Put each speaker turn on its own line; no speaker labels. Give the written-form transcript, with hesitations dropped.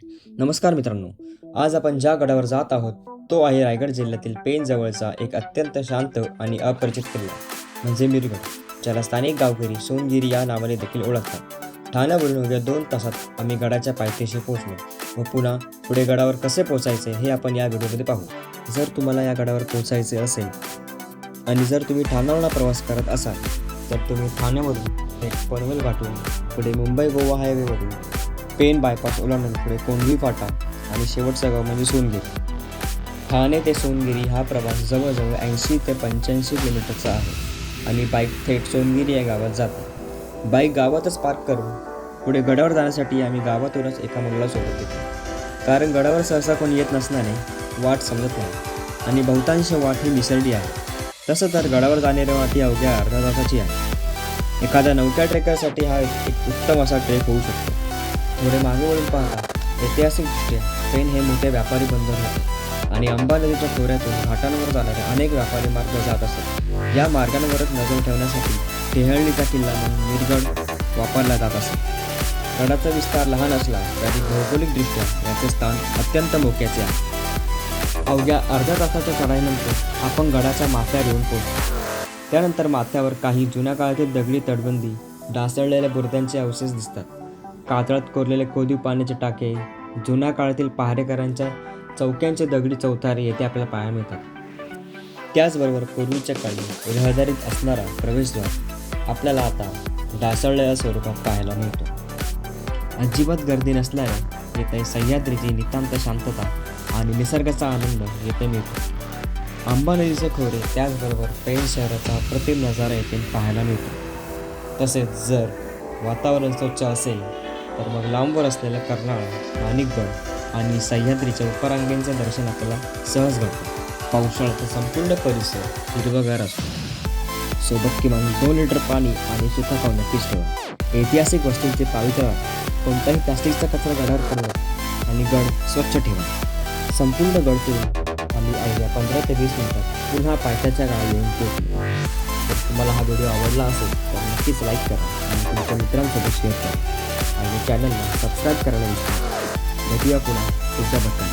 नमस्कार मित्रांनो, आज आपण ज्या गडावर जात आहोत तो आहे रायगड जिल्ह्यातील पेण जवळचा एक अत्यंत शांत आणि अपरिचित किल्ला म्हणजे मिरगड, ज्याला स्थानिक गावकरी सोनगिरी या नावाने देखील ओळखतात. ठाण्यावरून अवघ्या 2 तासात आम्ही गडाच्या पायथ्याशी पोहोचलो व पुन्हा पुढे गडावर कसे पोहोचायचे हे आपण या व्हिडिओमध्ये पाहू. जर तुम्हाला या गडावर पोहोचायचे असेल आणि जर तुम्ही ठाण्यावरून प्रवास करत असाल तर तुम्ही ठाण्यामधून एक पनवेल गाठून पुढे मुंबई गोवा हायवेवरून पेण बायपास ओलांडून पुढे कोंढवी फाटा आणि शेवटचं गाव म्हणजे सोनगिरी. ठाणे ते सोनगिरी हा प्रवास जवळजवळ 80 ते 85 किलोमीटरचा आहे आणि बाईक थेट सोनगिरी या गावात जाते. बाईक गावातच पार्क करून पुढे गडावर जाण्यासाठी आम्ही गावातूनच एका मुलाला सोबत घेतो, कारण गडावर सहसा कोणी येत नसल्याने वाट समजत नाही आणि बहुतांश वाट ही मिसळली आहे. तसं तर गडावर जाणारी वाट ही अवघ्या अर्धा तासाची आहे. एखाद्या नवख्या ट्रेकरसाठी हा एक उत्तम असा ट्रेक होऊ शकतो. थोडे मागे वळून पाहता ऐतिहासिकदृष्ट्या पेण हे मोठे व्यापारी बंदर होते आणि अंबा नदीच्या खोऱ्यातून घाटांवर जाणारे अनेक व्यापारी मार्ग जात असत. या मार्गांवरच नजर ठेवण्यासाठी टेहळणीचा किल्ला म्हणून मिरगड वापरला जात असे. गडाचा विस्तार लहान असला तरी भौगोलिकदृष्ट्या याचे स्थान अत्यंत मोक्याचे आहे. अवघ्या अर्ध्या तासाच्या चढाईनंतर आपण गडाच्या माथ्यावर येऊन पोहोचतो. त्यानंतर माथ्यावर काही जुन्या काळातील दगडी तटबंदी, ढासळलेल्या बुरुजांचे अवशेष दिसतात. कातळात कोरलेले खोदीव पाण्याचे टाके, जुन्या काळातील पहारेकरांच्या चौक्यांचे दगडी चौथारे येथे आपल्याला पाहायला मिळतात. त्याचबरोबर पूर्वीच्या काळी रहदारीत असणारा प्रवेशद्वार आपल्याला आता ढासळलेल्या स्वरूपात पाहायला मिळतो. अजिबात गर्दी नसल्याने येथे सह्याद्रीची नितांत शांतता आणि निसर्गाचा आनंद येथे मिळतो. अंबा नदीचे खोरे त्याचबरोबर पेण शहराचा अप्रतिम नजारा येथे पाहायला मिळतो. तसेच जर वातावरण स्वच्छ असेल तर मग लांबवर असलेल्या कर्नाळा, माणिकगड आणि सह्याद्रीच्या उपरांगेंचे दर्शन आपल्याला सहज घडते. पावसाळ्यात संपूर्ण परिसर हिरवागार असतो. सोबत किमान 2 लिटर पाणी आणि सुका खाऊ नक्कीच ठेवा. ऐतिहासिक वस्तूंचे पावित्र्य राखा. कोणताही प्लास्टिकचा कचरा गडावर करू नका आणि गड स्वच्छ ठेवा. संपूर्ण गड फिरून आम्ही अवघ्या 15 ते 20 मिनिटात पुन्हा पायथ्याच्या गावी येऊन पोहोचलो. जर तुम्हाला हा व्हिडिओ आवडला असेल तर नक्कीच लाईक करा आणि तुमच्या मित्रांसोबत शेअर करा आणि चॅनलला सबस्क्राईब करायला विसरू नका. भेटूया पुन्हा पुढच्या बघता.